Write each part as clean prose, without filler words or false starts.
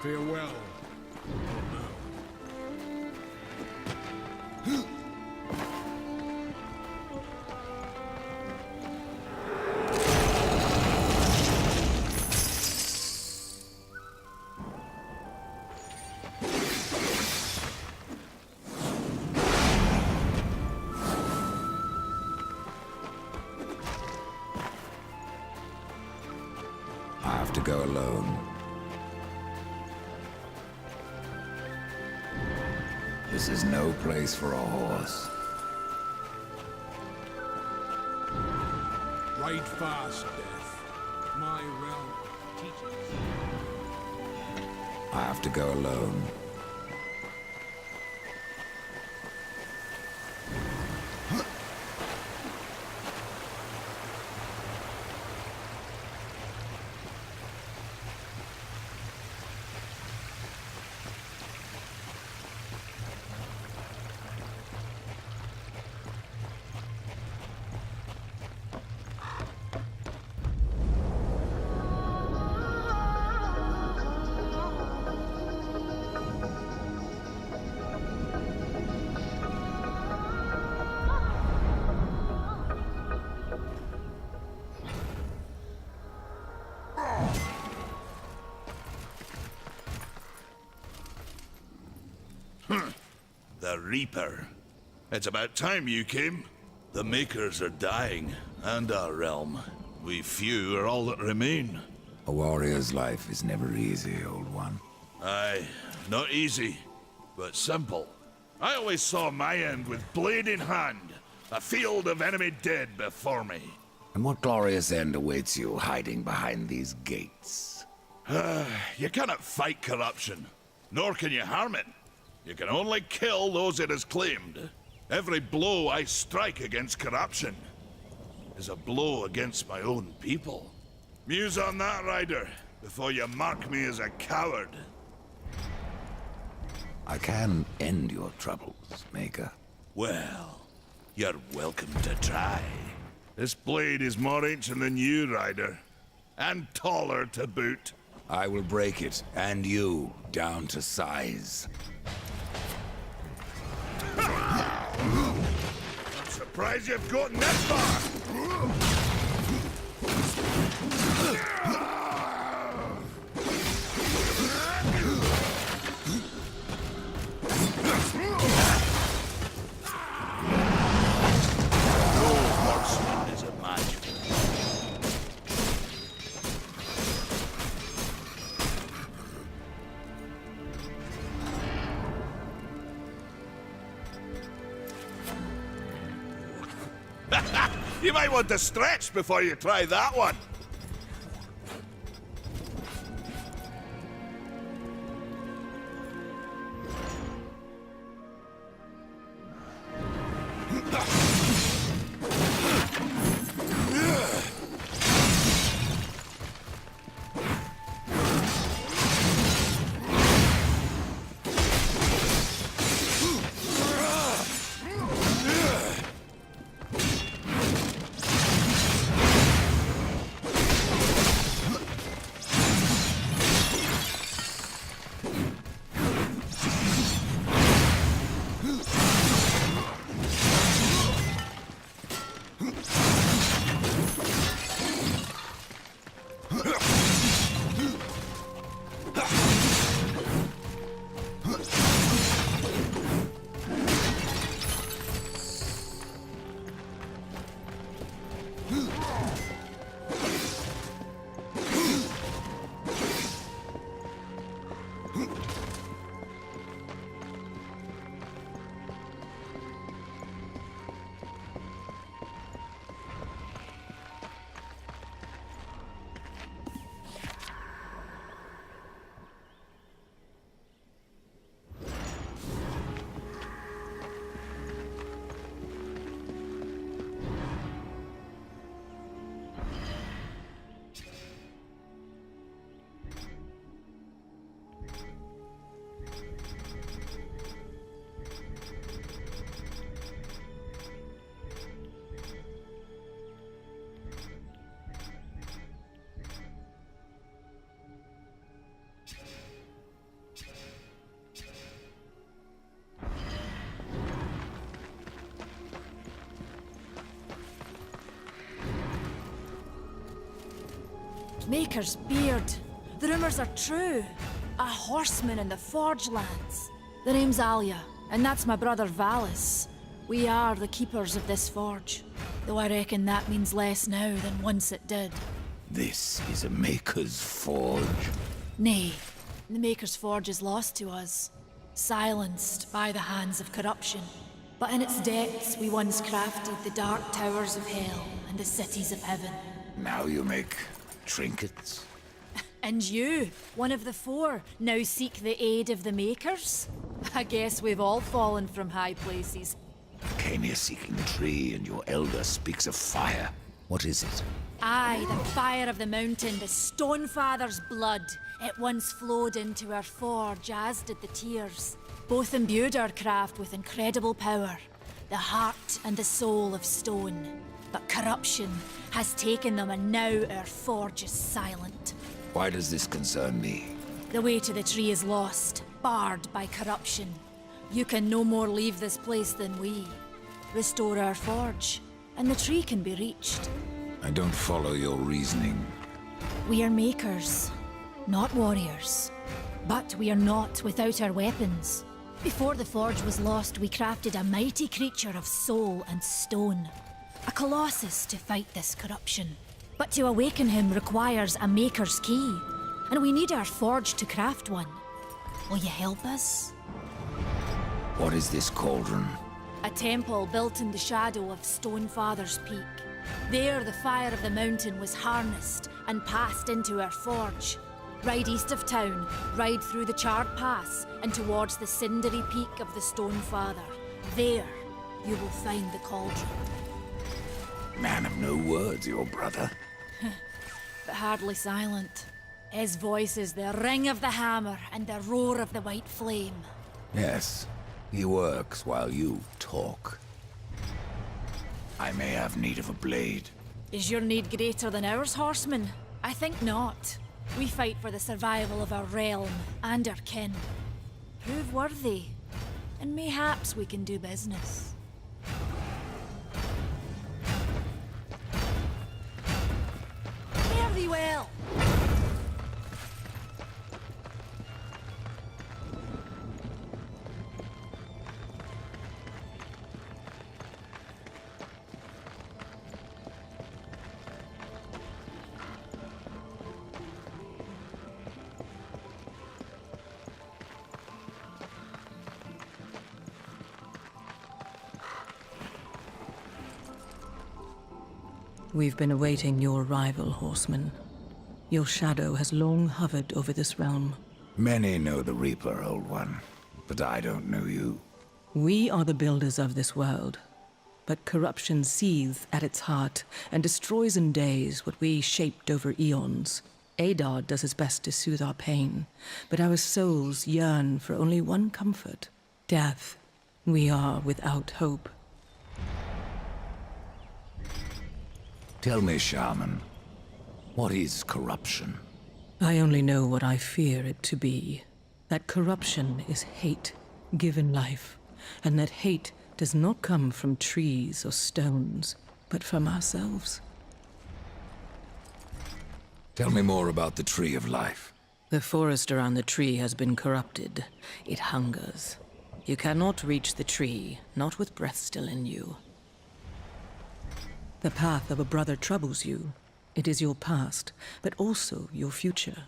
Farewell. I have to go alone. This is no place for a horse. Ride fast, Death. My realm teaches. I have to go alone. The Reaper. It's about time you came. The Makers are dying, and our realm. We few are all that remain. A warrior's life is never easy, old one. Aye, not easy, but simple. I always saw my end with blade in hand, a field of enemy dead before me. And what glorious end awaits you hiding behind these gates? You cannot fight corruption, nor can you harm it. You can only kill those it has claimed. Every blow I strike against corruption is a blow against my own people. Muse on that, Ryder, before you mark me as a coward. I can end your troubles, Maker. Well, you're welcome to try. This blade is more ancient than you, Ryder. And taller to boot. I will break it, and you, down to size. I'm surprised you've gotten this far! No horseman is a match. You might want to stretch before you try that one. Maker's beard. The rumors are true. A horseman in the Forge lands. The name's Alia, and that's my brother Valis. We are the keepers of this forge. Though I reckon that means less now than once it did. This is a Maker's Forge. Nay, the Maker's Forge is lost to us. Silenced by the hands of corruption. But in its depths we once crafted the dark towers of hell and the cities of heaven. Now you make trinkets? And you, one of the four, now seek the aid of the Makers? I guess we've all fallen from high places. Came here seeking the tree, and your elder speaks of fire. What is it? Aye, the fire of the mountain, the Stonefather's blood. It once flowed into our forge, as did the tears. Both imbued our craft with incredible power, the heart and the soul of stone. But corruption has taken them, and now our forge is silent. Why does this concern me? The way to the tree is lost, barred by corruption. You can no more leave this place than we. Restore our forge, and the tree can be reached. I don't follow your reasoning. We are makers, not warriors. But we are not without our weapons. Before the forge was lost, we crafted a mighty creature of soul and stone. A colossus to fight this corruption. But to awaken him requires a maker's key. And we need our forge to craft one. Will you help us? What is this cauldron? A temple built in the shadow of Stonefather's Peak. There, the fire of the mountain was harnessed and passed into our forge. Ride east of town, ride through the charred pass, and towards the cindery peak of the Stonefather. There, you will find the cauldron. Man of no words, your brother. But hardly silent. His voice is the ring of the hammer and the roar of the white flame. Yes, he works while you talk. I may have need of a blade. Is your need greater than ours, horseman? I think not. We fight for the survival of our realm and our kin. Prove worthy, and mayhaps we can do business. Fare thee well! We've been awaiting your arrival, horseman. Your shadow has long hovered over this realm. Many know the Reaper, old one, but I don't know you. We are the builders of this world, but corruption seethes at its heart and destroys in days what we shaped over eons. Adar does his best to soothe our pain, but our souls yearn for only one comfort: death. We are without hope. Tell me, Shaman, what is corruption? I only know what I fear it to be. That corruption is hate given life, and that hate does not come from trees or stones, but from ourselves. Tell me more about the Tree of Life. The forest around the tree has been corrupted. It hungers. You cannot reach the tree, not with breath still in you. The path of a brother troubles you. It is your past, but also your future.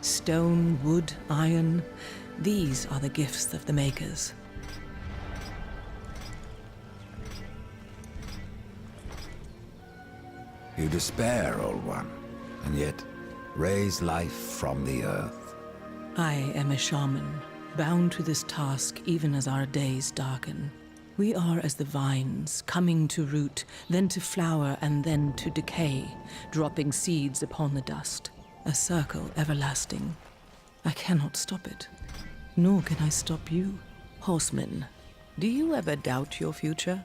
Stone, wood, iron, these are the gifts of the Makers. You despair, old one, and yet raise life from the earth. I am a shaman, bound to this task even as our days darken. We are as the vines, coming to root, then to flower, and then to decay, dropping seeds upon the dust. A circle everlasting. I cannot stop it, nor can I stop you. Horseman, do you ever doubt your future?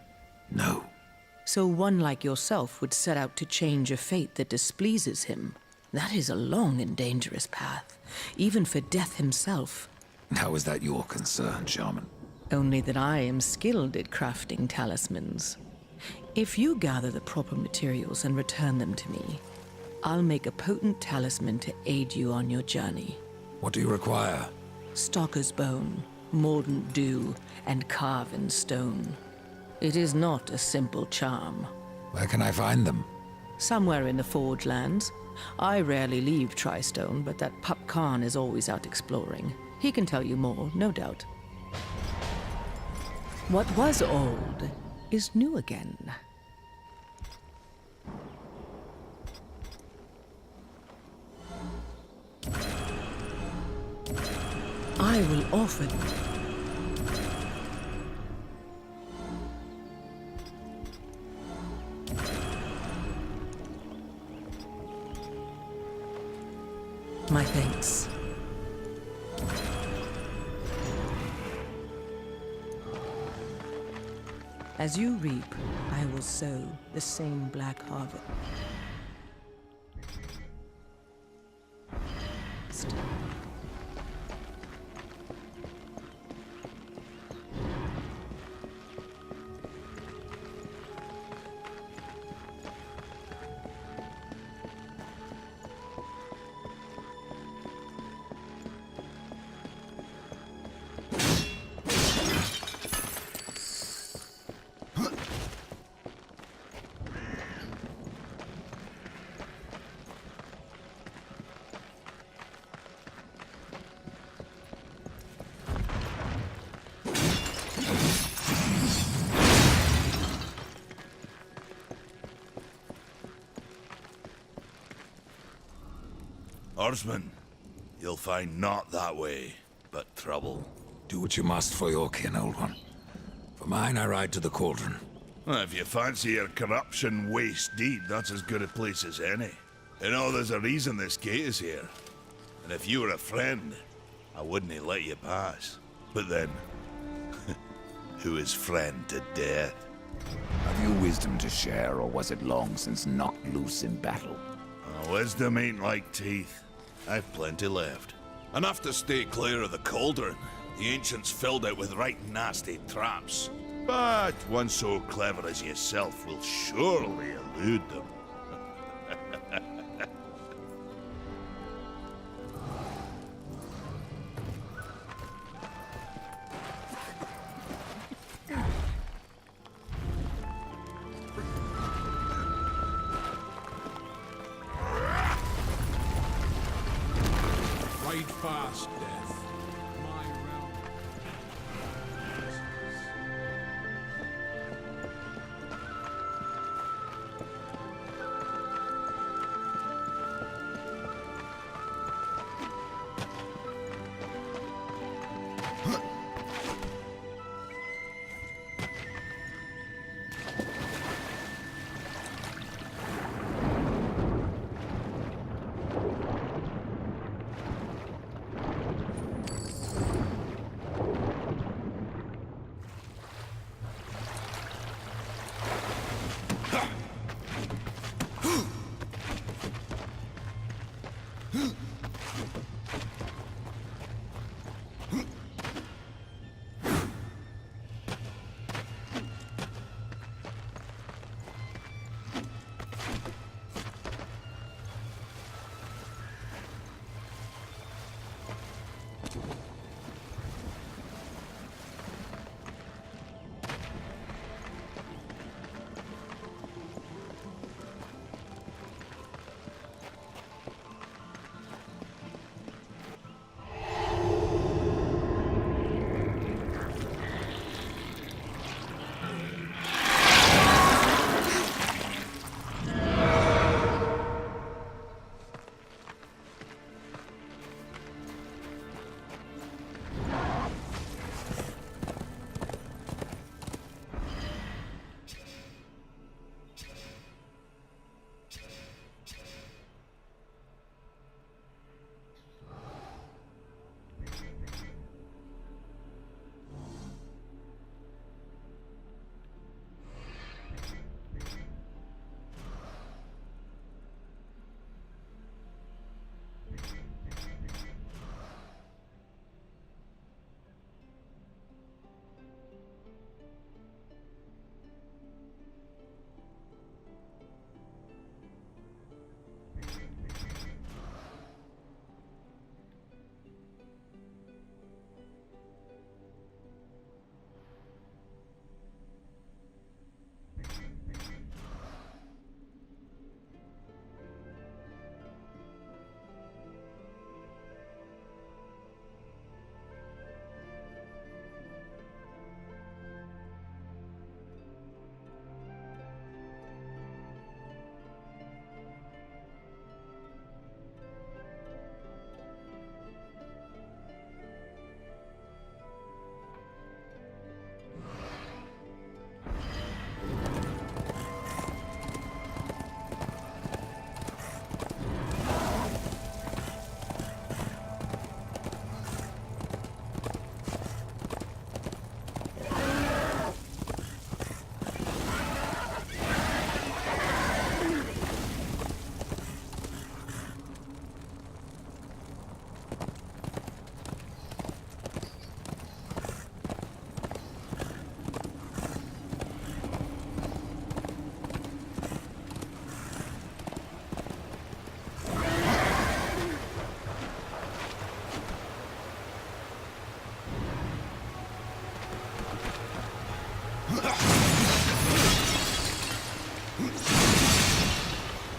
No. So one like yourself would set out to change a fate that displeases him. That is a long and dangerous path, even for death himself. How is that your concern, Shaman? Only that I am skilled at crafting talismans. If you gather the proper materials and return them to me, I'll make a potent talisman to aid you on your journey. What do you require? Stalker's bone, mordant dew, and carven stone. It is not a simple charm. Where can I find them? Somewhere in the Forge Lands. I rarely leave Tristone, but that Pup Khan is always out exploring. He can tell you more, no doubt. What was old is new again. I will offer my thanks. As you reap, I will sow the same black harvest. Horseman, you'll find naught that way, but trouble. Do what you must for your kin, old one. For mine, I ride to the cauldron. Well, if you fancy your corruption waist deep, that's as good a place as any. You know, there's a reason this gate is here. And if you were a friend, I wouldn't let you pass. But then, who is friend to death? Have you wisdom to share, or was it long since knocked loose in battle? Wisdom ain't like teeth. I've plenty left. Enough to stay clear of the cauldron. The ancients filled it with right nasty traps. But one so clever as yourself will surely elude them. Ride fast, Death. My realm.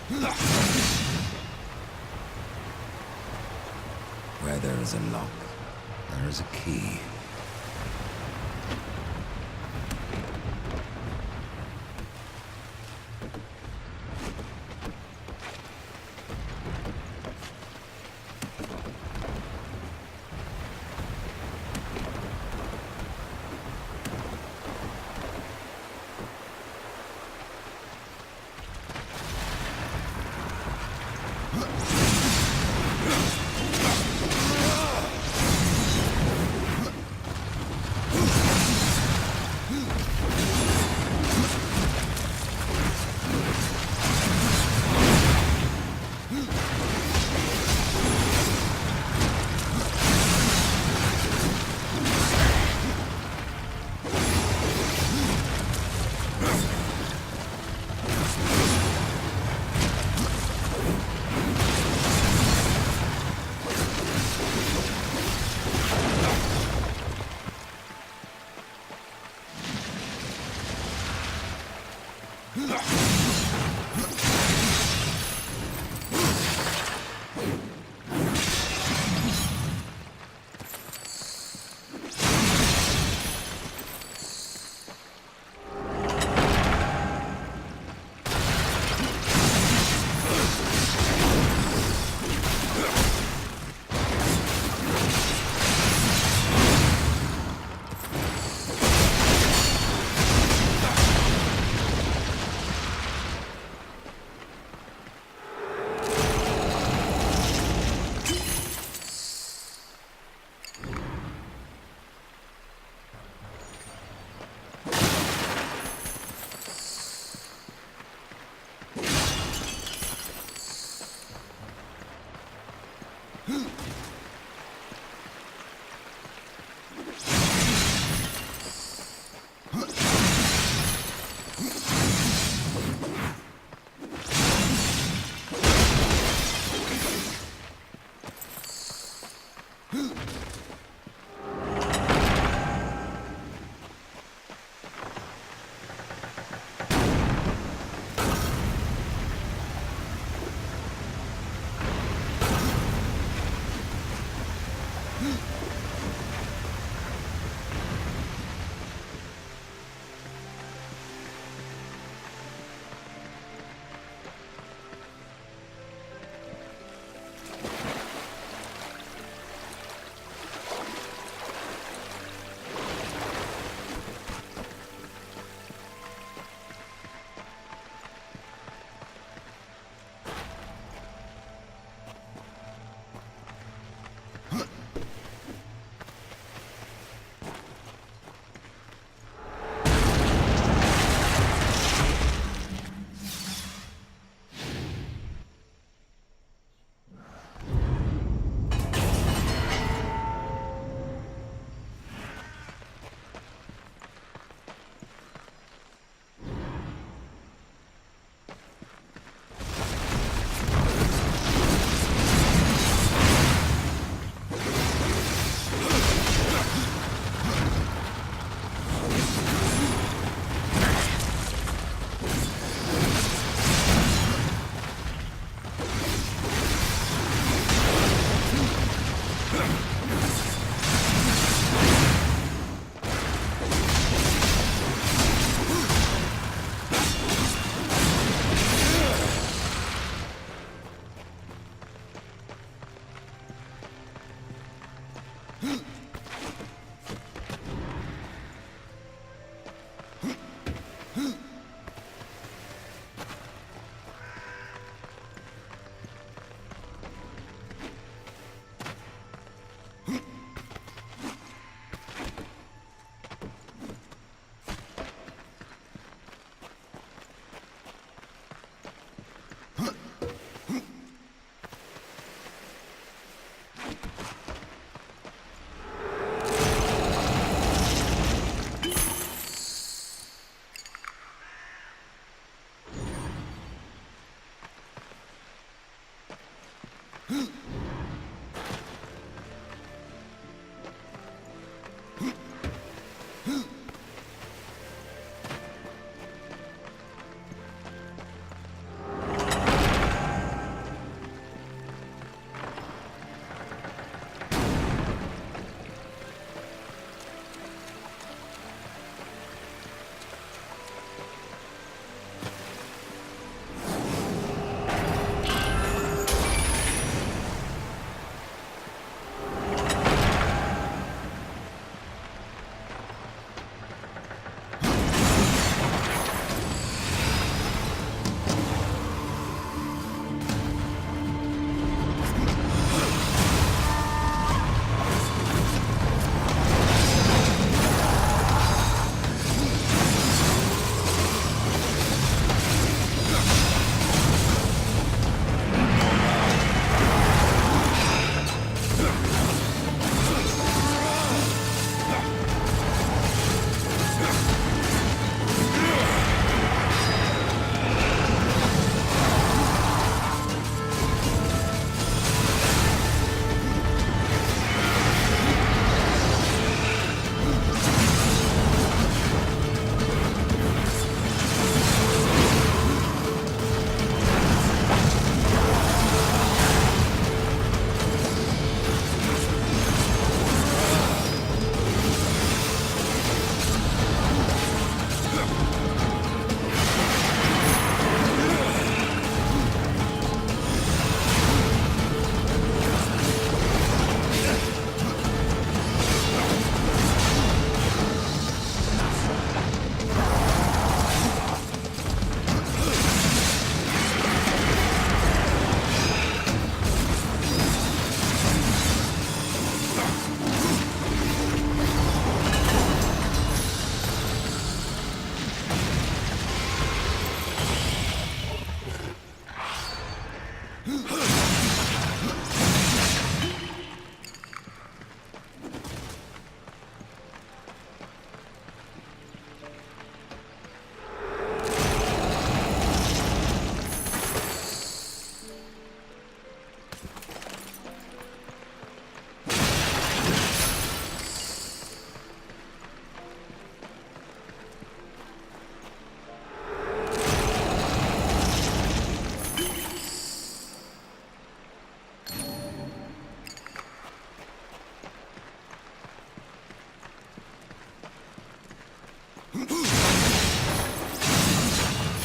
Where there is a lock, there is a key.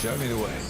Show me the way.